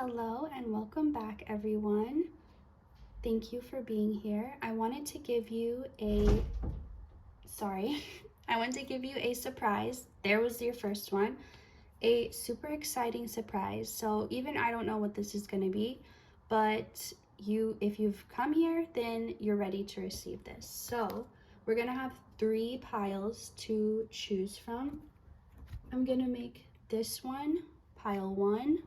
Hello and welcome back, everyone. Thank you for being here. I wanted to give you a surprise. There was your first one. A super exciting surprise. So even I don't know what this is going to be, but if you've come here, then you're ready to receive this. So we're going to have 3 piles to choose from. I'm going to make this one pile 1.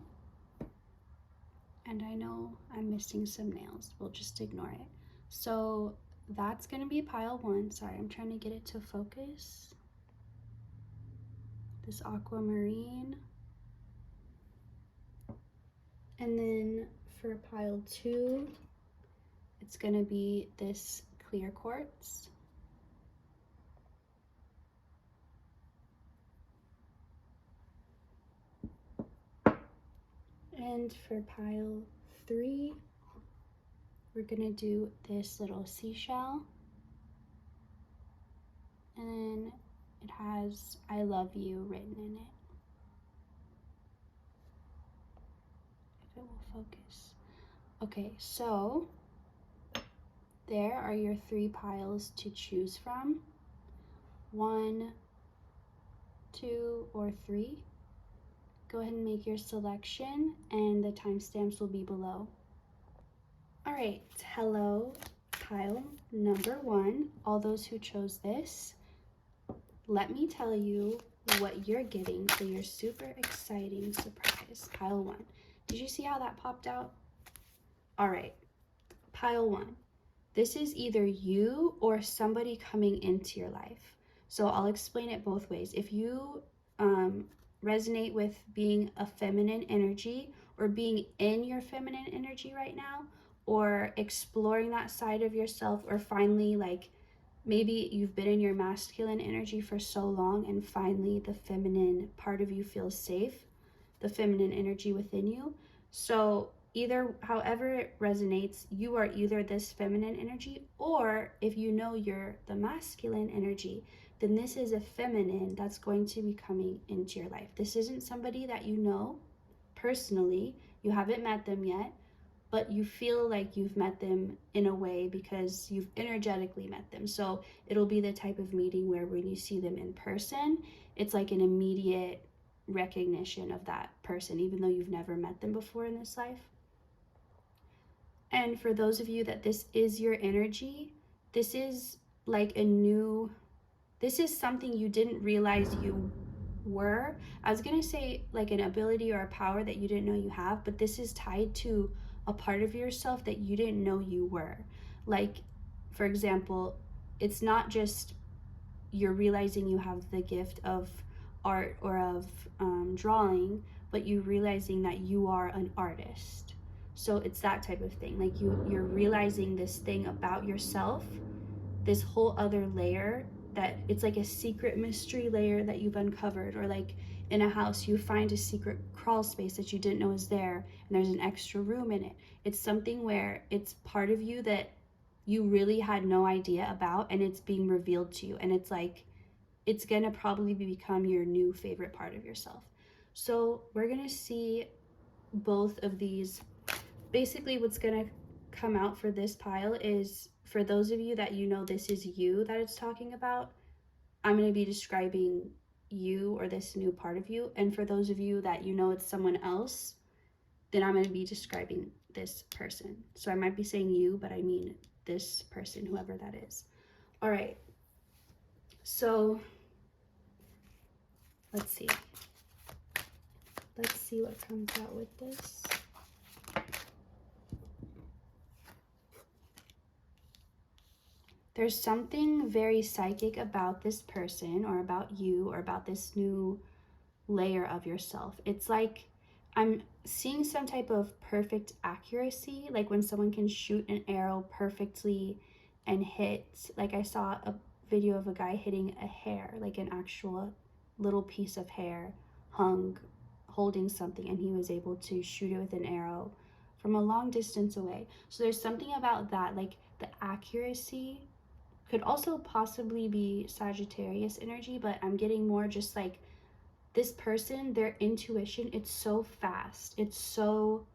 And I know I'm missing some nails. We'll just ignore it. So that's going to be pile 1. Sorry, I'm trying to get it to focus. This aquamarine. And then for pile 2, it's going to be this clear quartz. And for pile 3, we're going to do this little seashell. And then it has I love you written in it. If it will focus. Okay, so there are your 3 piles to choose from. 1, 2, or 3. Go ahead and make your selection, and the timestamps will be below. All right, hello, pile number 1. All those who chose this, let me tell you what you're getting for your super exciting surprise. Pile 1. Did you see how that popped out? All right, pile 1. This is either you or somebody coming into your life. So I'll explain it both ways. If you resonate with being a feminine energy or being in your feminine energy right now, or exploring that side of yourself, or finally, like, maybe you've been in your masculine energy for so long and finally the feminine part of you feels safe, the feminine energy within you. So either, however it resonates, you are either this feminine energy, or if you know you're the masculine energy, then this is a feminine that's going to be coming into your life. This isn't somebody that you know personally, you haven't met them yet, but you feel like you've met them in a way because you've energetically met them. So it'll be the type of meeting where when you see them in person, it's like an immediate recognition of that person, even though you've never met them before in this life. And for those of you that this is your energy, this is like this is something you didn't realize you were. I was gonna say like an ability or a power that you didn't know you have, but this is tied to a part of yourself that you didn't know you were. Like, for example, it's not just you're realizing you have the gift of art or of drawing, but you realizing that you are an artist. So it's that type of thing. Like you're realizing this thing about yourself, this whole other layer, that it's like a secret mystery layer that you've uncovered. Or like in a house, you find a secret crawl space that you didn't know was there, and there's an extra room in it. It's something where it's part of you that you really had no idea about, and it's being revealed to you, and it's like it's gonna probably become your new favorite part of yourself. So we're gonna see both of these. Basically what's gonna come out for this pile is, for those of you that you know this is you that it's talking about, I'm going to be describing you or this new part of you. And for those of you that you know it's someone else, then I'm going to be describing this person. So I might be saying you, but I mean this person, whoever that is. All right. So let's see. Let's see what comes out with this. There's something very psychic about this person, or about you, or about this new layer of yourself. It's like I'm seeing some type of perfect accuracy, like when someone can shoot an arrow perfectly and hit. Like I saw a video of a guy hitting a hair, like an actual little piece of hair hung holding something, and he was able to shoot it with an arrow from a long distance away. So there's something about that, like the accuracy. Could also possibly be Sagittarius energy, but I'm getting more just like this person, their intuition, it's so fast. It's so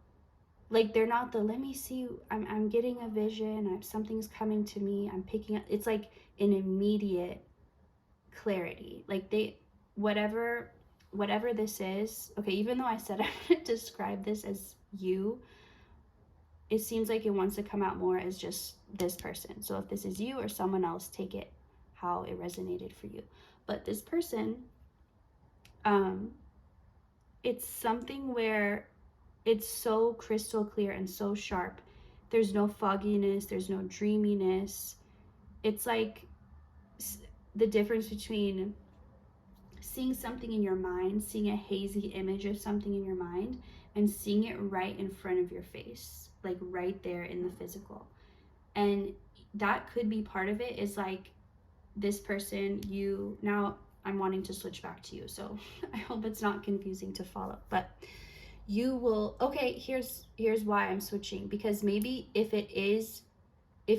like they're not the let me see, I'm getting a vision, something's coming to me, I'm picking up. It's like an immediate clarity. Like they, whatever whatever this is, okay, even though I said I would describe this as you, it seems like it wants to come out more as just this person. So if this is you or someone else, take it how it resonated for you. But this person, um it's something where it's so crystal clear and so sharp. There's no fogginess, there's no dreaminess. It's like the difference between seeing something in your mind, seeing a hazy image of something in your mind, and seeing it right in front of your face, like right there in the physical. And that could be part of it, is like this person, you, now I'm wanting to switch back to you, so I hope it's not confusing to follow. But you will, okay, here's why I'm switching, because maybe if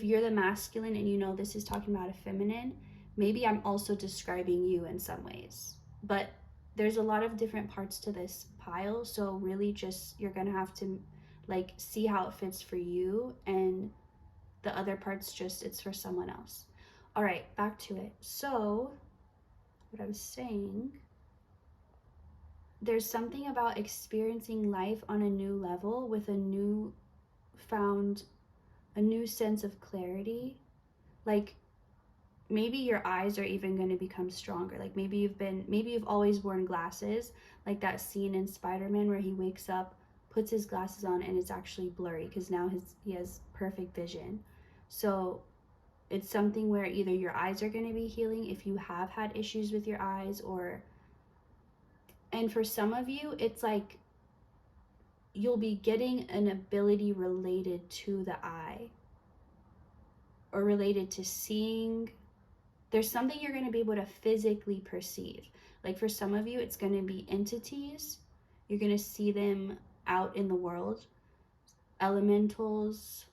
you're the masculine and you know this is talking about a feminine, maybe I'm also describing you in some ways. But there's a lot of different parts to this pile, so really just you're gonna have to like see how it fits for you, and the other parts just it's for someone else. All right, back to it. So what I was saying, there's something about experiencing life on a new level with found a new sense of clarity. Like maybe your eyes are even going to become stronger. Like maybe you've always worn glasses, like that scene in Spider-Man where he wakes up, puts his glasses on, and it's actually blurry because now he has perfect vision. So it's something where either your eyes are going to be healing if you have had issues with your eyes, or, and for some of you it's like you'll be getting an ability related to the eye or related to seeing. There's something you're going to be able to physically perceive. Like for some of you, it's going to be entities. You're going to see them out in the world, elementals,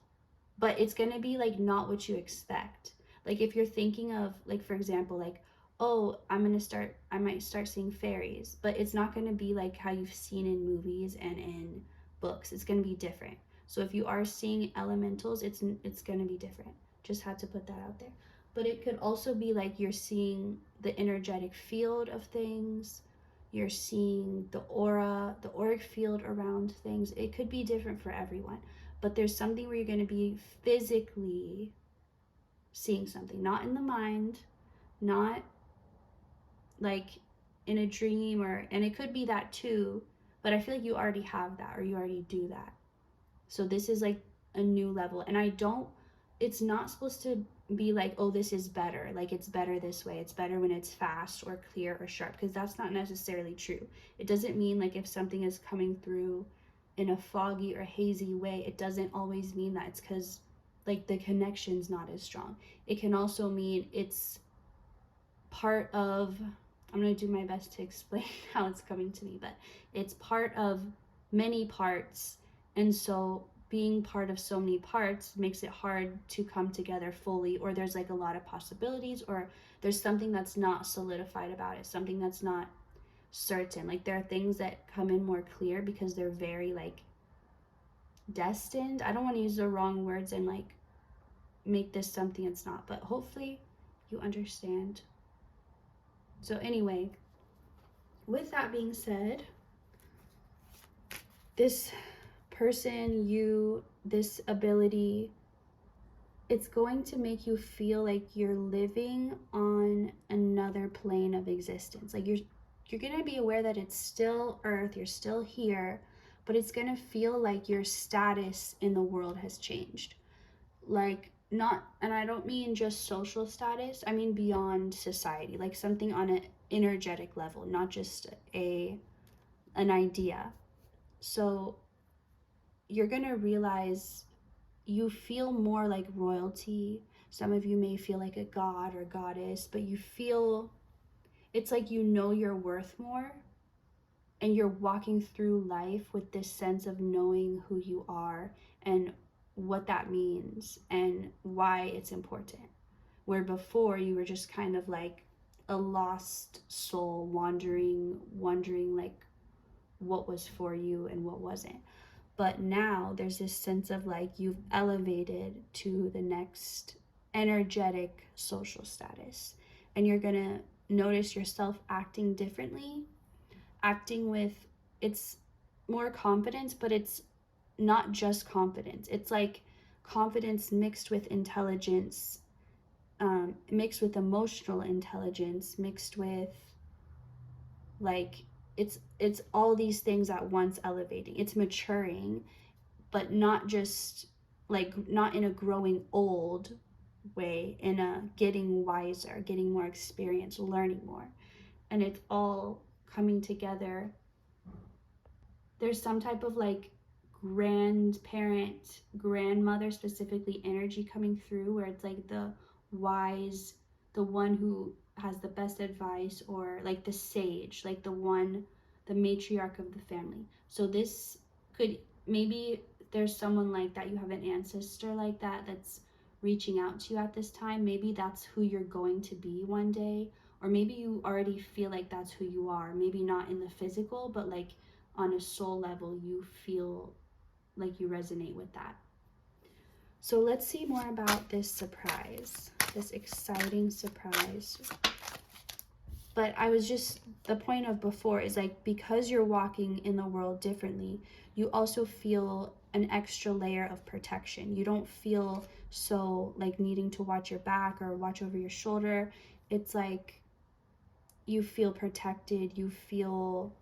but it's going to be like not what you expect. Like if you're thinking of, like, for example, like, oh, I might start seeing fairies, but it's not going to be like how you've seen in movies and in books. It's going to be different. So if you are seeing elementals, it's going to be different. Just had to put that out there. But it could also be like you're seeing the energetic field of things. You're seeing the aura, the auric field around things. It could be different for everyone. But there's something where you're going to be physically seeing something, not in the mind, not like in a dream, and it could be that too, but I feel like you already have that or you already do that. So this is like a new level, and it's not supposed to be like, oh, this is better, like it's better this way, it's better when it's fast or clear or sharp, because that's not necessarily true. It doesn't mean like if something is coming through in a foggy or hazy way, it doesn't always mean that it's because like the connection's not as strong. It can also mean it's part of, I'm going to do my best to explain how it's coming to me, but it's part of many parts, and so being part of so many parts makes it hard to come together fully, or there's like a lot of possibilities, or there's something that's not solidified about it, something that's not certain. Like there are things that come in more clear because they're very like destined. I don't want to use the wrong words and like make this something it's not, but hopefully you understand. So anyway, with that being said, this person, this ability, it's going to make you feel like you're living on another plane of existence. Like you're going to be aware that it's still Earth, you're still here, but it's going to feel like your status in the world has changed. Like not, and I don't mean just social status, I mean beyond society, like something on an energetic level, not just an idea. So you're going to realize you feel more like royalty. Some of you may feel like a god or goddess, but you feel, it's like you know your worth more, and you're walking through life with this sense of knowing who you are and what that means and why it's important. Where before you were just kind of like a lost soul wondering like what was for you and what wasn't. but now there's this sense of like you've elevated to the next energetic social status, and you're gonna notice yourself acting differently, acting with, it's more confidence, but it's not just confidence. It's like confidence mixed with intelligence, mixed with emotional intelligence, mixed with like it's all these things at once elevating. It's maturing, but not just like, not in a growing old way, in a getting wiser, getting more experience, learning more. And it's all coming together. There's some type of like grandparent, grandmother specifically energy coming through, where it's like the wise, the one who has the best advice, or like the sage, like the one, the matriarch of the family. So this could, maybe there's someone like that, you have an ancestor like that that's reaching out to you at this time. Maybe that's who you're going to be one day, or maybe you already feel like that's who you are. Maybe not in the physical, but like on a soul level, you feel like you resonate with that. So let's see more about this surprise, this exciting surprise. But I was just, the point of before is like, because you're walking in the world differently, you also feel an extra layer of protection. You don't feel so like needing to watch your back or watch over your shoulder. It's like you feel protected. You feel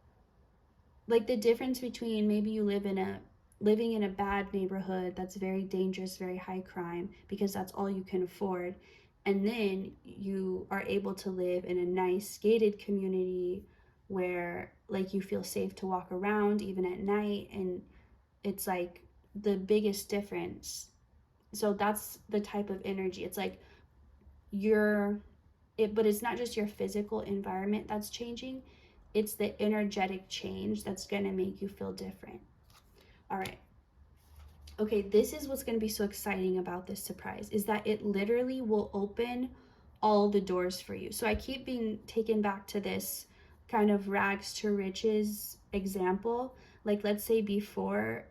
like the difference between maybe you living in a bad neighborhood that's very dangerous, very high crime, because that's all you can afford, and then you are able to live in a nice gated community where like you feel safe to walk around even at night. And it's like the biggest difference. So that's the type of energy. It's like but it's not just your physical environment that's changing, it's the energetic change that's going to make you feel different. All right. Okay, this is what's going to be so exciting about this surprise, is that it literally will open all the doors for you. So I keep being taken back to this kind of rags to riches example. Like, let's say before,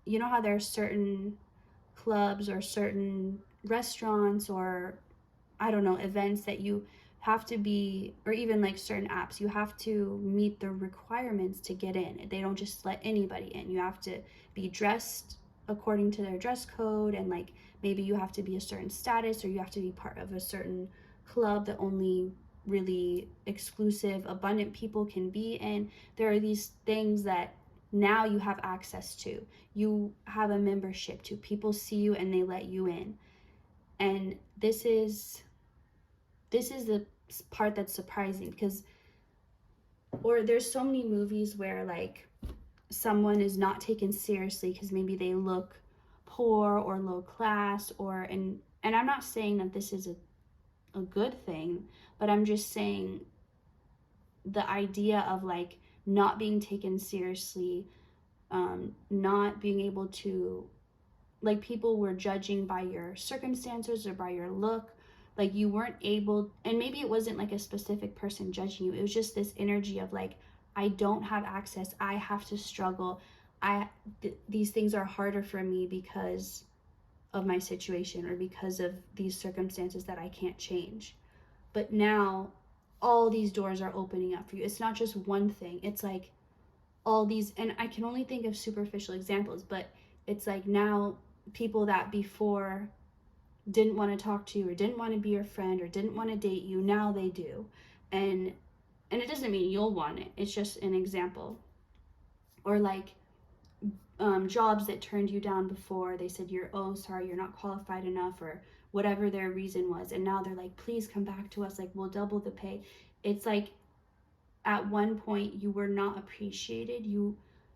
you know how there are certain clubs or certain restaurants or I don't know, events that you have to be, or even like certain apps, you have to meet the requirements to get in. They don't just let anybody in. You have to be dressed according to their dress code, and like maybe you have to be a certain status, or you have to be part of a certain club that only really exclusive, abundant people can be in. There are these things that now you have access to. You have a membership to. People see you and they let you in. And this is the part that's surprising, because or there's so many movies where like someone is not taken seriously because maybe they look poor or low class, or and I'm not saying that this is a good thing, but I'm just saying the idea of like not being taken seriously, not being able to, like people were judging by your circumstances or by your look, like you weren't able, and maybe it wasn't like a specific person judging you, it was just this energy of like, I don't have access, I have to struggle, these things are harder for me because of my situation or because of these circumstances that I can't change. But now all these doors are opening up for you. It's not just one thing, it's like all these, and I can only think of superficial examples, but it's like now people that before didn't want to talk to you or didn't want to be your friend or didn't want to date you, now they do. And it doesn't mean you'll want it, it's just an example. Or like jobs that turned you down before, they said you're, oh sorry, you're not qualified enough, or whatever their reason was, and now they're like, please come back to us, like we'll double the pay. It's like at one point you were not appreciated,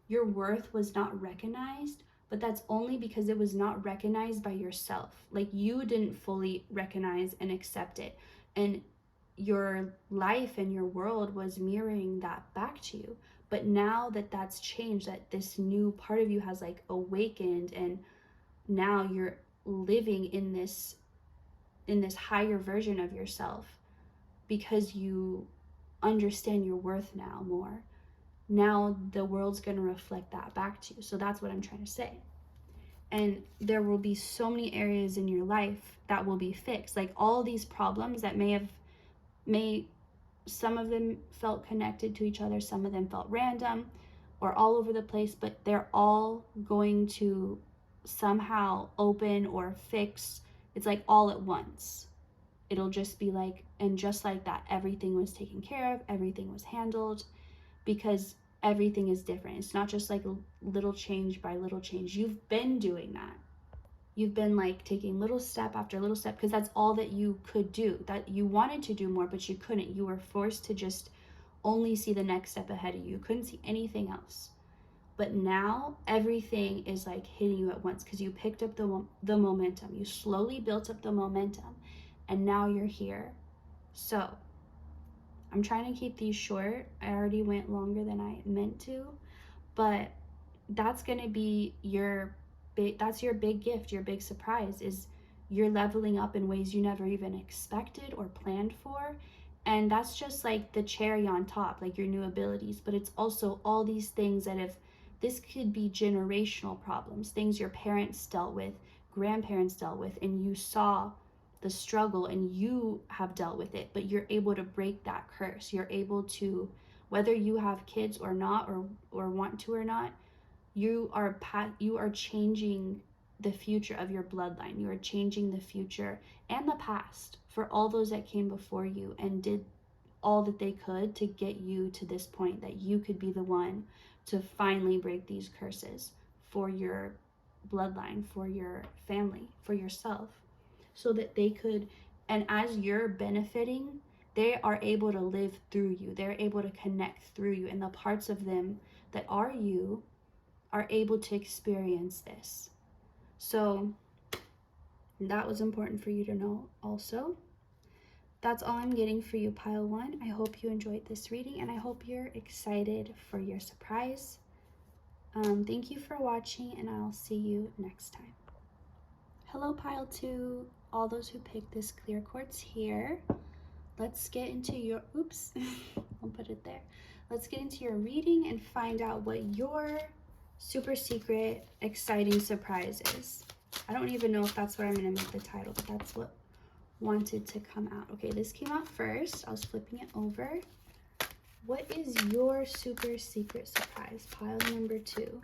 your worth was not recognized, but that's only because it was not recognized by yourself. Like you didn't fully recognize and accept it, and your life and your world was mirroring that back to you. But now that that's changed, that this new part of you has like awakened, and now you're living in this higher version of yourself because you understand your worth now more. now the world's going to reflect that back to you. So that's what I'm trying to say. And there will be so many areas in your life that will be fixed. Like all these problems that some of them felt connected to each other, some of them felt random or all over the place, but they're all going to somehow open or fix. It's like all at once. It'll just be like, and just like that, everything was taken care of, everything was handled, because everything is different. It's not just like little change by little change. You've been doing that. You've been like taking little step after little step, because that's all that you could do. That you wanted to do more, but you couldn't. You were forced to just only see the next step ahead of you. You couldn't see anything else. But now everything is like hitting you at once, because you picked up the momentum. You slowly built up the momentum, and now you're here. So I'm trying to keep these short. I already went longer than I meant to, but that's going to be that's your big gift, your big surprise, is you're leveling up in ways you never even expected or planned for. And that's just like the cherry on top, like your new abilities. But it's also all these things this could be generational problems, things your parents dealt with, grandparents dealt with, and you saw the struggle and you have dealt with it, but you're able to break that curse. You're able to, whether you have kids or not, or want to or not, you are changing the future of your bloodline. You are changing the future and the past for all those that came before you and did all that they could to get you to this point, that you could be the one to finally break these curses for your bloodline, for your family, for yourself, so that they could, and as you're benefiting, they are able to live through you. They're able to connect through you, and the parts of them that are you are able to experience this. So that was important for you to know also. That's all I'm getting for you, Pile 1. I hope you enjoyed this reading, and I hope you're excited for your surprise. Thank you for watching, and I'll see you next time. Hello, Pile 2. All those who picked this clear quartz here. Let's get into your, oops, I'll put it there. Let's get into your reading and find out what your super secret, exciting surprise is. I don't even know if that's what I'm going to make the title, but that's what wanted to come out. Okay, this came out first. I was flipping it over. What is your super secret surprise? Pile number 2.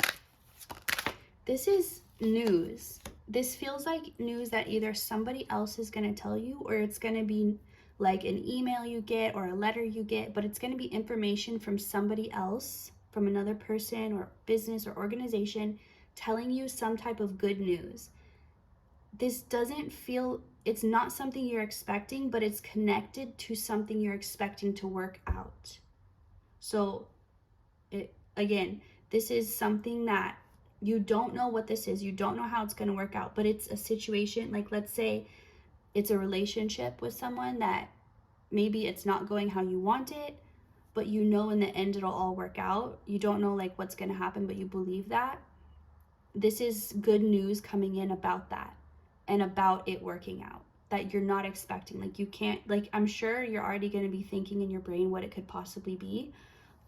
This is news. This feels like news that either somebody else is going to tell you, or it's going to be like an email you get or a letter you get, but it's going to be information from somebody else, from another person or business or organization, telling you some type of good news. This doesn't feel, it's not something you're expecting, but it's connected to something you're expecting to work out. So again, this is something that you don't know what this is. You don't know how it's going to work out, but it's a situation, like let's say it's a relationship with someone that maybe it's not going how you want it, but you know in the end it'll all work out. You don't know like what's going to happen, but you believe that. This is good news coming in about that and about it working out that you're not expecting. Like you can't, like I'm sure you're already going to be thinking in your brain what it could possibly be,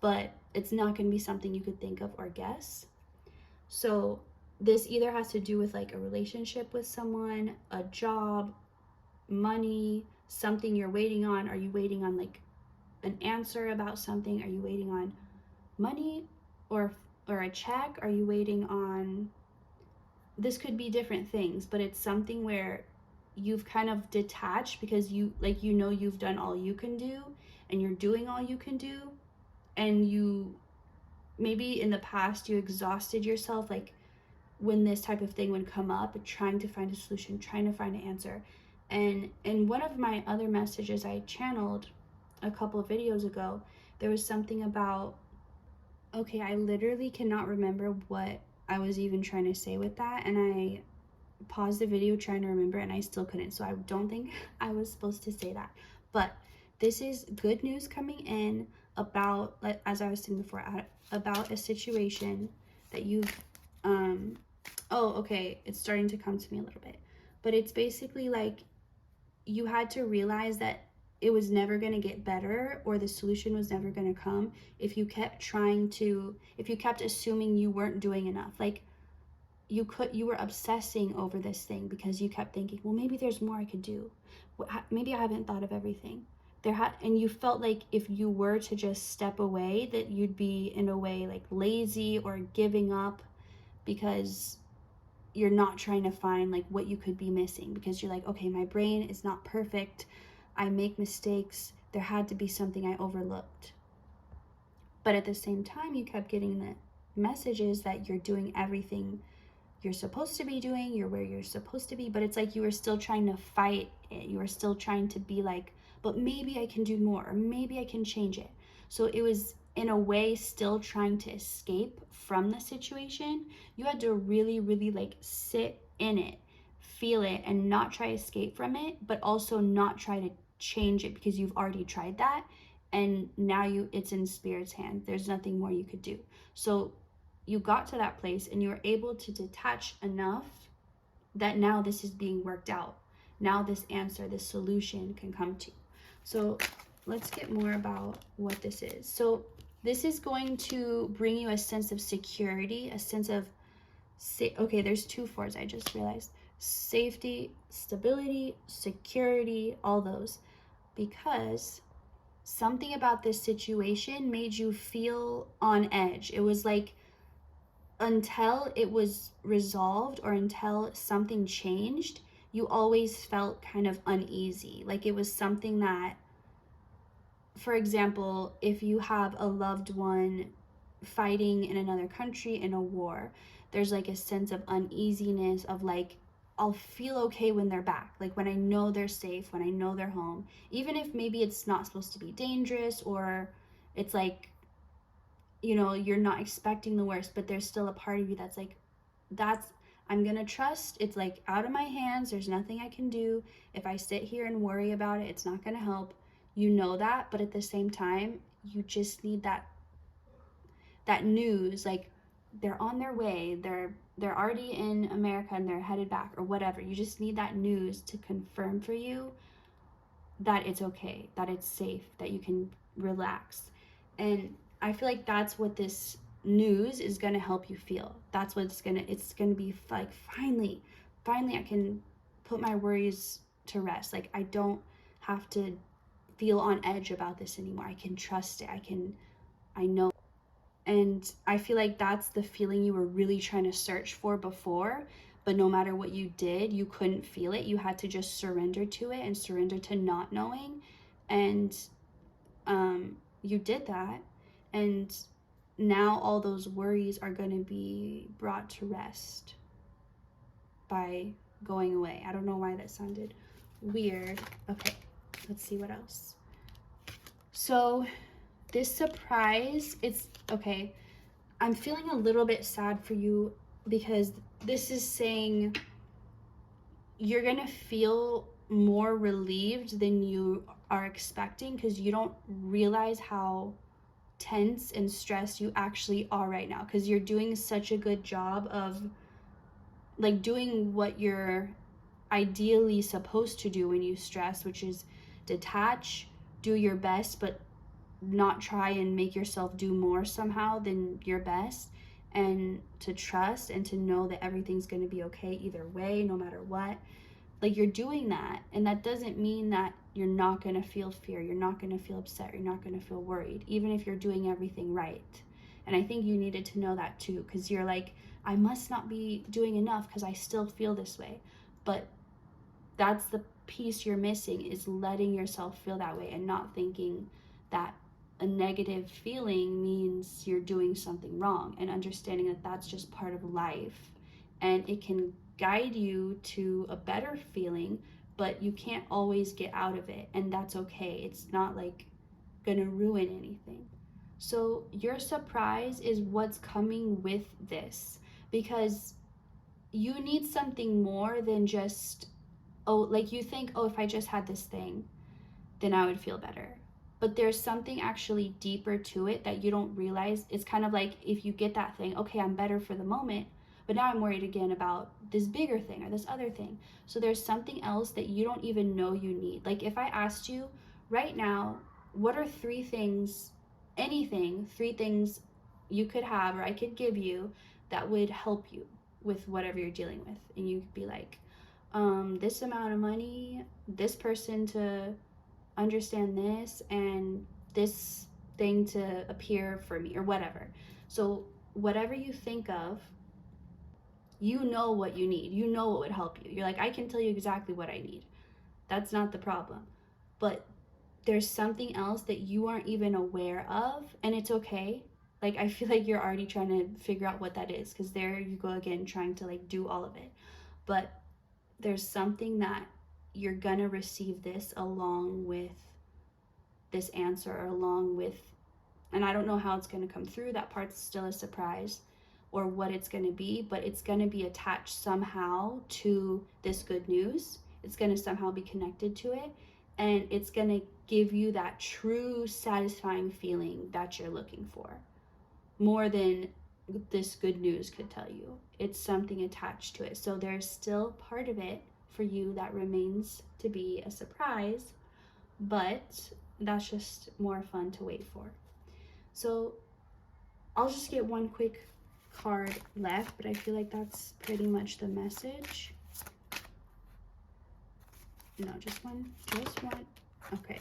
but it's not going to be something you could think of or guess. So this either has to do with like a relationship with someone, a job, money, something you're waiting on. Are you waiting on like an answer about something? Are you waiting on money or a check? Are you waiting on, this could be different things, but it's something where you've kind of detached because you know you've done all you can do and you're doing all you can do, and you maybe in the past you exhausted yourself, like when this type of thing would come up, trying to find a solution, trying to find an answer. And in one of my other messages I channeled a couple of videos ago, there was something about, okay, I literally cannot remember what I was even trying to say with that, and I paused the video trying to remember and I still couldn't. So I don't think I was supposed to say that, but this is good news coming in about, as I was saying before, about a situation that you've oh, okay, it's starting to come to me a little bit, but it's basically like you had to realize that it was never going to get better, or the solution was never going to come if you kept if you kept assuming you weren't doing enough. Like, you were obsessing over this thing because you kept thinking, well, maybe there's more I could do. Maybe I haven't thought of everything. And you felt like if you were to just step away, that you'd be in a way like lazy or giving up, because you're not trying to find like what you could be missing, because you're like, okay, my brain is not perfect, I make mistakes, there had to be something I overlooked. But at the same time, you kept getting the messages that you're doing everything you're supposed to be doing, you're where you're supposed to be, but it's like you were still trying to fight it. You were still trying to be like, but maybe I can do more, or maybe I can change it. So it was in a way still trying to escape from the situation. You had to really, really like sit in it, feel it, and not try to escape from it, but also not try to change it, because you've already tried that, and now it's in Spirit's hand. There's nothing more you could do. So you got to that place and you were able to detach enough that now this is being worked out. Now this answer, this solution can come to you. So let's get more about what this is. So this is going to bring you a sense of security, a sense of, okay, there's 2 fours, I just realized. Safety, stability, security, all those. Because something about this situation made you feel on edge. It was like, until it was resolved or until something changed, you always felt kind of uneasy. Like it was something that, for example, if you have a loved one fighting in another country in a war, there's like a sense of uneasiness of like, I'll feel okay when they're back. Like when I know they're safe, when I know they're home, even if maybe it's not supposed to be dangerous, or it's like, you're not expecting the worst, but there's still a part of you that's like, I'm gonna trust. It's like out of my hands. There's nothing I can do. If I sit here and worry about it, it's not gonna help. That, but at the same time, you just need that news, like they're on their way, they're already in America and they're headed back, or whatever. You just need that news to confirm for you that it's okay, that it's safe, that you can relax. And I feel like that's what this news is going to help you feel. That's what it's going to be like, finally I can put my worries to rest. Like I don't have to feel on edge about this anymore. I can trust it. I know. And I feel like that's the feeling you were really trying to search for before, but no matter what you did, you couldn't feel it. You had to just surrender to it and surrender to not knowing. And you did that. And now all those worries are going to be brought to rest by going away. I don't know why that sounded weird. Okay, let's see what else. So this surprise, it's okay. I'm feeling a little bit sad for you, because this is saying you're going to feel more relieved than you are expecting, because you don't realize how tense and stressed you actually are right now, because you're doing such a good job of like doing what you're ideally supposed to do when you stress, which is detach, do your best, but not try and make yourself do more somehow than your best, and to trust and to know that everything's going to be okay either way, no matter what. Like you're doing that, and that doesn't mean that you're not going to feel fear, you're not going to feel upset, you're not going to feel worried, even if you're doing everything right. And I think you needed to know that too, because you're like, I must not be doing enough because I still feel this way. But that's the piece you're missing, is letting yourself feel that way and not thinking that a negative feeling means you're doing something wrong, and understanding that that's just part of life, and it can guide you to a better feeling, but you can't always get out of it, and that's okay. It's not like gonna ruin anything. So your surprise is what's coming with this, because you need something more than just, oh, like you think, oh, if I just had this thing, then I would feel better. But there's something actually deeper to it that you don't realize. It's kind of like, if you get that thing, okay, I'm better for the moment, but now I'm worried again about this bigger thing or this other thing. So there's something else that you don't even know you need. Like if I asked you right now, what are 3 things, anything, 3 things you could have or I could give you that would help you with whatever you're dealing with? And you could be like, this amount of money, this person to understand this, and this thing to appear for me, or whatever. So whatever you think of, you know what you need. You know what would help you. You're like, I can tell you exactly what I need. That's not the problem. But there's something else that you aren't even aware of, and it's okay. Like, I feel like you're already trying to figure out what that is, because there you go again, trying to like do all of it. But there's something that you're gonna receive this along with this answer, or along with, and I don't know how it's gonna come through. That part's still a surprise, or what it's gonna be, but it's gonna be attached somehow to this good news. It's gonna somehow be connected to it, and it's gonna give you that true satisfying feeling that you're looking for, more than this good news could tell you. It's something attached to it. So there's still part of it for you that remains to be a surprise, but that's just more fun to wait for. So I'll just get one quick card left, but I feel like that's pretty much the message. No, just one. Okay.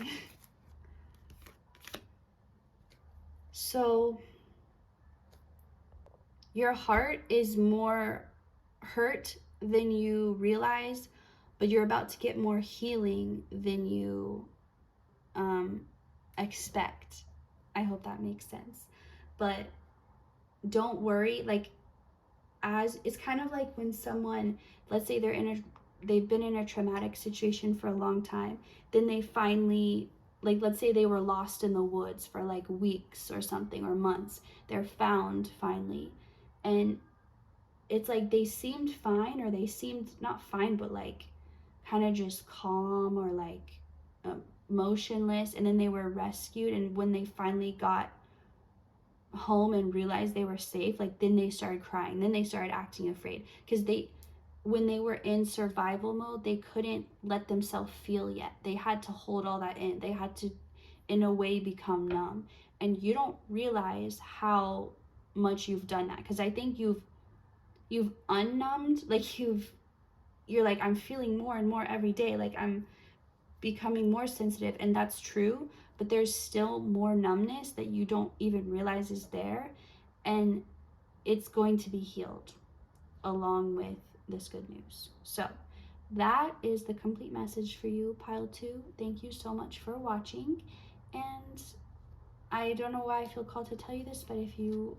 So your heart is more hurt than you realize, but you're about to get more healing than you expect. I hope that makes sense. But don't worry, like, as it's kind of like when someone, let's say they've been in a traumatic situation for a long time, then they finally, like, let's say they were lost in the woods for like weeks or something, or months, they're found finally, and it's like they seemed fine, or they seemed not fine, but like kind of just calm, or like motionless, and then they were rescued, and when they finally got home and realized they were safe, like then they started crying, then they started acting afraid, because when they were in survival mode, they couldn't let themselves feel yet. They had to hold all that in. They had to, in a way, become numb. And you don't realize how much you've done that, because I think you've unnumbed, like you're like, I'm feeling more and more every day, like I'm becoming more sensitive, and that's true, but there's still more numbness that you don't even realize is there, and it's going to be healed along with this good news. So that is the complete message for you, pile 2. Thank you so much for watching, and I don't know why I feel called to tell you this, but if you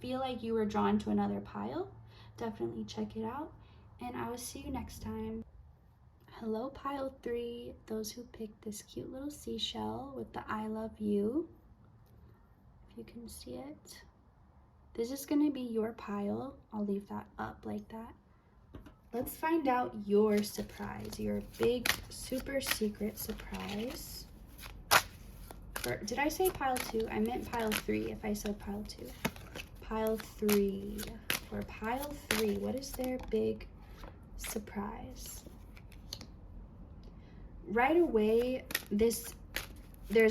feel like you were drawn to another pile, definitely check it out, and I will see you next time. Hello, pile 3, those who picked this cute little seashell with the I love you, if you can see it. This is going to be your pile. I'll leave that up like that. Let's find out your surprise, your big, super secret surprise. Did I say pile 2? I meant pile 3 if I said pile 2. Pile 3. For pile 3, what is their big surprise? Right away, there's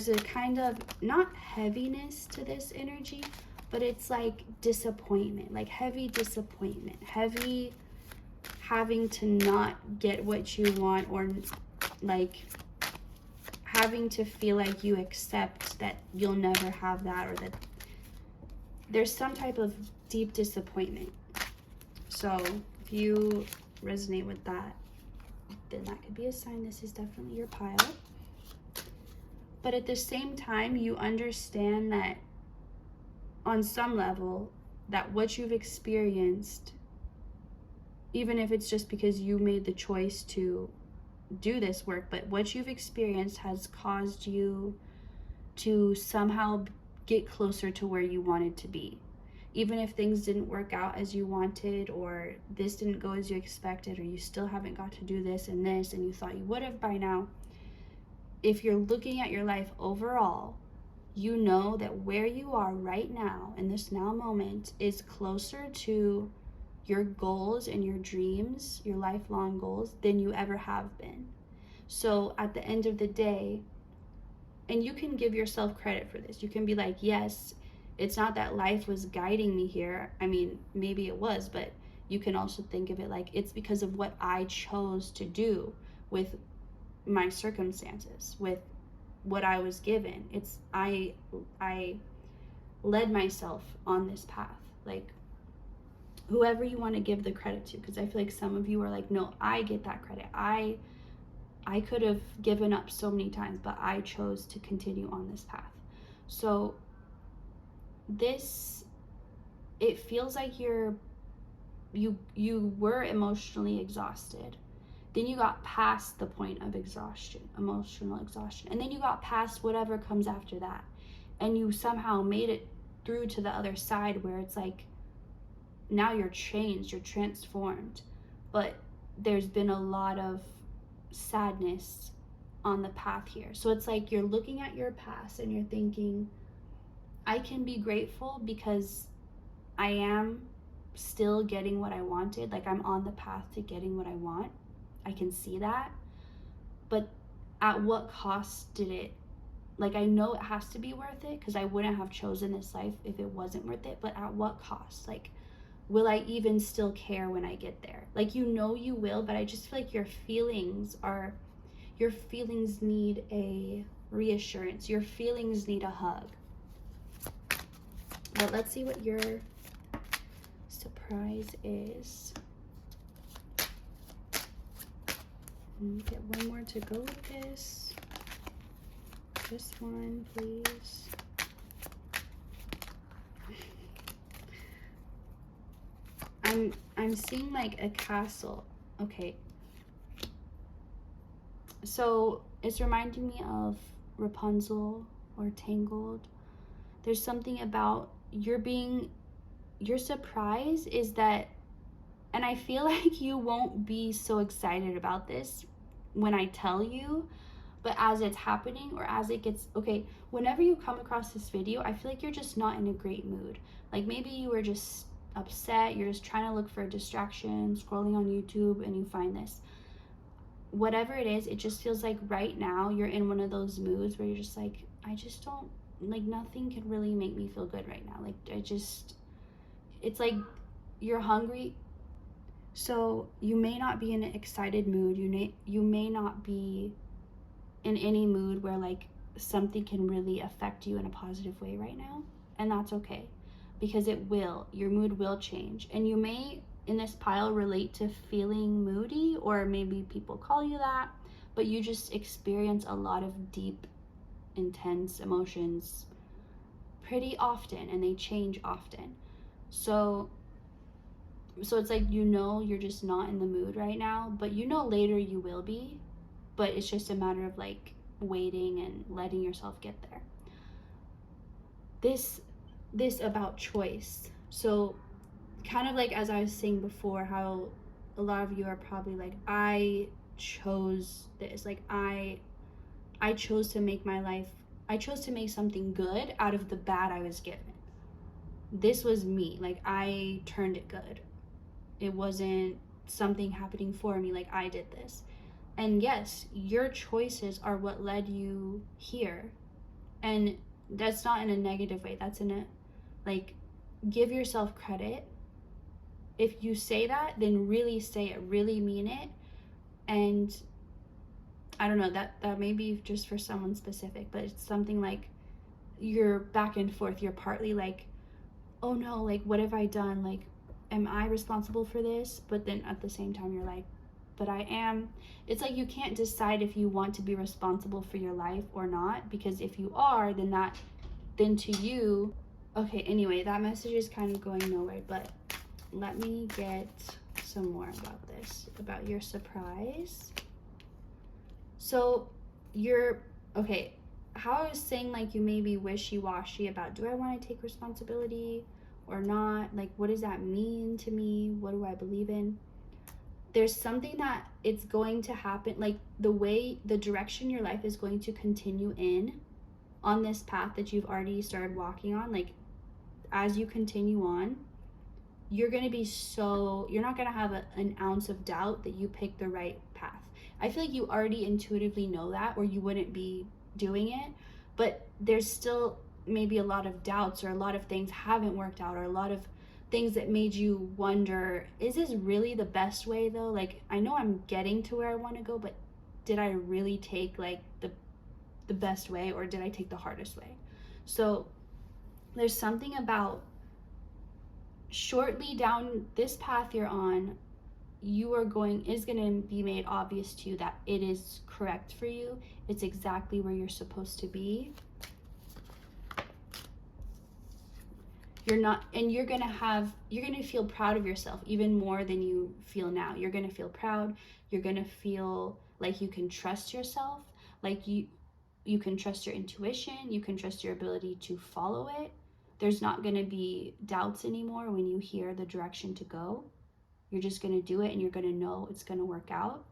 a kind of, not heaviness to this energy, but it's like disappointment, like heavy disappointment, heavy having to not get what you want, or like having to feel like you accept that you'll never have that, or that there's some type of deep disappointment. So if you resonate with that, then that could be a sign this is definitely your pile. But at the same time, you understand that on some level, that what you've experienced, even if it's just because you made the choice to do this work, but what you've experienced has caused you to somehow get closer to where you wanted to be. Even if things didn't work out as you wanted, or this didn't go as you expected, or you still haven't got to do this and this, and you thought you would have by now, if you're looking at your life overall, you know that where you are right now, in this now moment, is closer to your goals and your dreams, your lifelong goals, than you ever have been. So at the end of the day, and you can give yourself credit for this. You can be like, yes, it's not that life was guiding me here. I mean, maybe it was, but you can also think of it like it's because of what I chose to do with my circumstances, with what I was given. It's I led myself on this path. Like, whoever you want to give the credit to, because I feel like some of you are like, no, I get that credit. I could have given up so many times, but I chose to continue on this path. So this, it feels like you were emotionally exhausted. Then you got past the point of exhaustion, emotional exhaustion. And then you got past whatever comes after that. And you somehow made it through to the other side where it's like, now you're changed, you're transformed. But there's been a lot of sadness on the path here. So it's like you're looking at your past and you're thinking, I can be grateful because I am still getting what I wanted. Like, I'm on the path to getting what I want. I can see that. But at what cost did it, like, I know it has to be worth it because I wouldn't have chosen this life if it wasn't worth it, but at what cost? Like, will I even still care when I get there? Like, you know you will, but I just feel like your feelings need a reassurance. Your feelings need a hug. But let's see what your surprise is. Get one more to go with this. This one, please. I'm seeing like a castle. Okay. So it's reminding me of Rapunzel or Tangled. There's something about your surprise is that, and I feel like you won't be so excited about this when I tell you, but as it's happening or as it gets, okay, whenever you come across this video, I feel like you're just not in a great mood. Like, maybe you were just upset, you're just trying to look for a distraction, scrolling on YouTube, and you find this. Whatever it is, it just feels like right now you're in one of those moods where you're just like, I just don't, like, nothing can really make me feel good right now. Like, it's like you're hungry. So you may not be in an excited mood. You may not be in any mood where like something can really affect you in a positive way right now. And that's okay, because it will. Your mood will change. And you may, in this pile, relate to feeling moody, or maybe people call you that, but you just experience a lot of deep, intense emotions pretty often, and they change often. So it's like, you know, you're just not in the mood right now, but you know later you will be, but it's just a matter of like waiting and letting yourself get there. This about choice. So kind of like, as I was saying before, how a lot of you are probably like, I chose this. Like, I chose to make my life, I chose to make something good out of the bad I was given. This was me. Like, I turned it good. It wasn't something happening for me. Like, I did this. And yes, your choices are what led you here. And that's not in a negative way. That's in a, like, give yourself credit. If you say that, then really say it, really mean it. And I don't know, that may be just for someone specific, but it's something like you're back and forth. You're partly like, oh no, like, what have I done? Like, am I responsible for this? But then at the same time, you're like, but I am. It's like you can't decide if you want to be responsible for your life or not, because if you are, then to you, okay, anyway, that message is kind of going nowhere, but let me get some more about this, about your surprise. So okay, how I was saying, like, you may be wishy-washy about, do I want to take responsibility or not? Like, what does that mean to me? What do I believe in? There's something that it's going to happen, like the direction your life is going to continue in on this path that you've already started walking on. Like, as you continue on, you're going to be you're not going to have an ounce of doubt that you picked the right path. I feel like you already intuitively know that, or you wouldn't be doing it, but there's still maybe a lot of doubts, or a lot of things haven't worked out, or a lot of things that made you wonder, is this really the best way though? Like, I know I'm getting to where I want to go, but did I really take like the best way, or did I take the hardest way? So there's something about shortly down this path you're on, is going to be made obvious to you that it is correct for you. It's exactly where you're supposed to be. You're going to feel proud of yourself even more than you feel now. You're going to feel proud. You're going to feel like you can trust yourself, like you can trust your intuition, you can trust your ability to follow it. There's not going to be doubts anymore when you hear the direction to go. You're just going to do it, and you're going to know it's going to work out.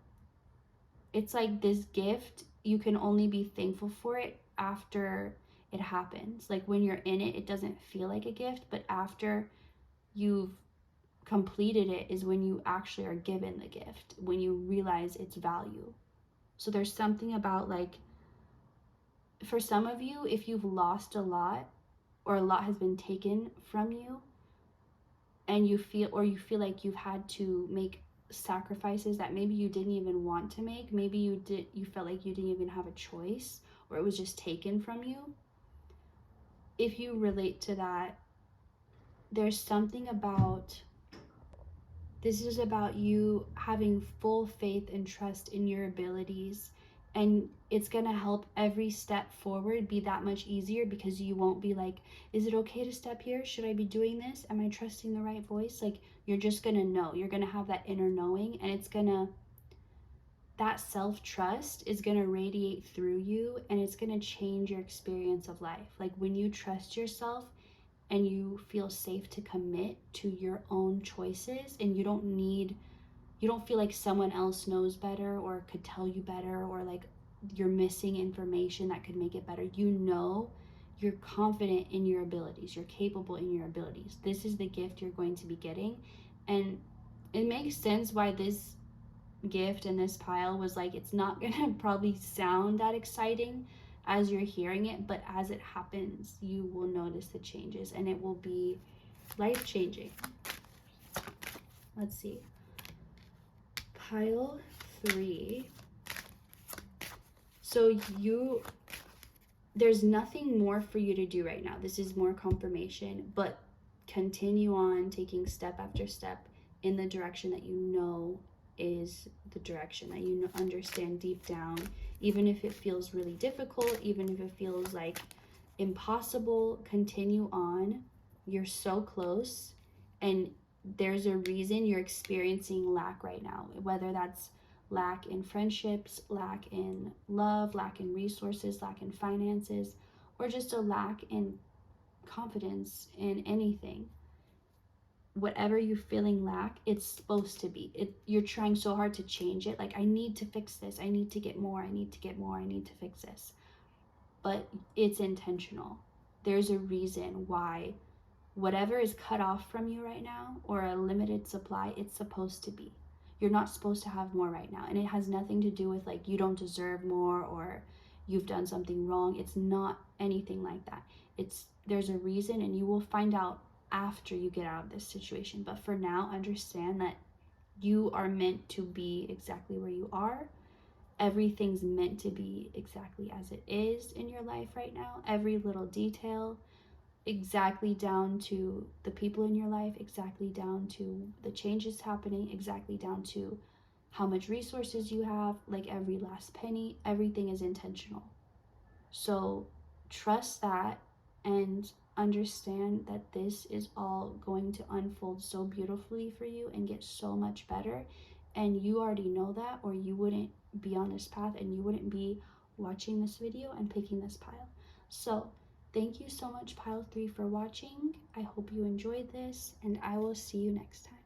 It's like this gift, you can only be thankful for it after it happens. Like when you're in it, it doesn't feel like a gift, but after you've completed it is when you actually are given the gift, when you realize its value. So there's something about, like, for some of you, if you've lost a lot, or a lot has been taken from you, and you feel like you've had to make sacrifices that maybe you didn't even want to make, maybe you felt like you didn't even have a choice, or it was just taken from you. If you relate to that, there's something about this is about you having full faith and trust in your abilities, and it's going to help every step forward be that much easier, because you won't be like, is it okay to step here? Should I be doing this? Am I trusting the right voice? Like, you're just going to know. You're going to have that inner knowing, and that self-trust is going to radiate through you, and it's going to change your experience of life. Like, when you trust yourself and you feel safe to commit to your own choices, and you don't feel like someone else knows better or could tell you better, or like you're missing information that could make it better. You're confident in your abilities. You're capable in your abilities. This is the gift you're going to be getting. And it makes sense why this gift and this pile was like, it's not going to probably sound that exciting as you're hearing it, but as it happens, you will notice the changes, and it will be life-changing. Let's see. Pile 3. So there's nothing more for you to do right now. This is more confirmation, but continue on taking step after step in the direction that you know is the direction that you understand deep down, even if it feels really difficult, even if it feels like impossible. Continue on. You're so close, and there's a reason you're experiencing lack right now, whether that's lack in friendships, lack in love, lack in resources, lack in finances, or just a lack in confidence in anything. Whatever you're feeling lack, it's supposed to be. You're trying so hard to change it. Like, I need to fix this. I need to get more. I need to get more. I need to fix this. But it's intentional. There's a reason why whatever is cut off from you right now, or a limited supply, it's supposed to be. You're not supposed to have more right now. And it has nothing to do with like you don't deserve more, or you've done something wrong. It's not anything like that. There's a reason, and you will find out after you get out of this situation. But for now, understand that you are meant to be exactly where you are. Everything's meant to be exactly as it is in your life right now. Every little detail, exactly down to the people in your life, exactly down to the changes happening, exactly down to how much resources you have, like every last penny, everything is intentional. So trust that, and understand that this is all going to unfold so beautifully for you and get so much better. And you already know that, or you wouldn't be on this path, and you wouldn't be watching this video and picking this pile. So thank you so much, pile 3, for watching. I hope you enjoyed this, and I will see you next time.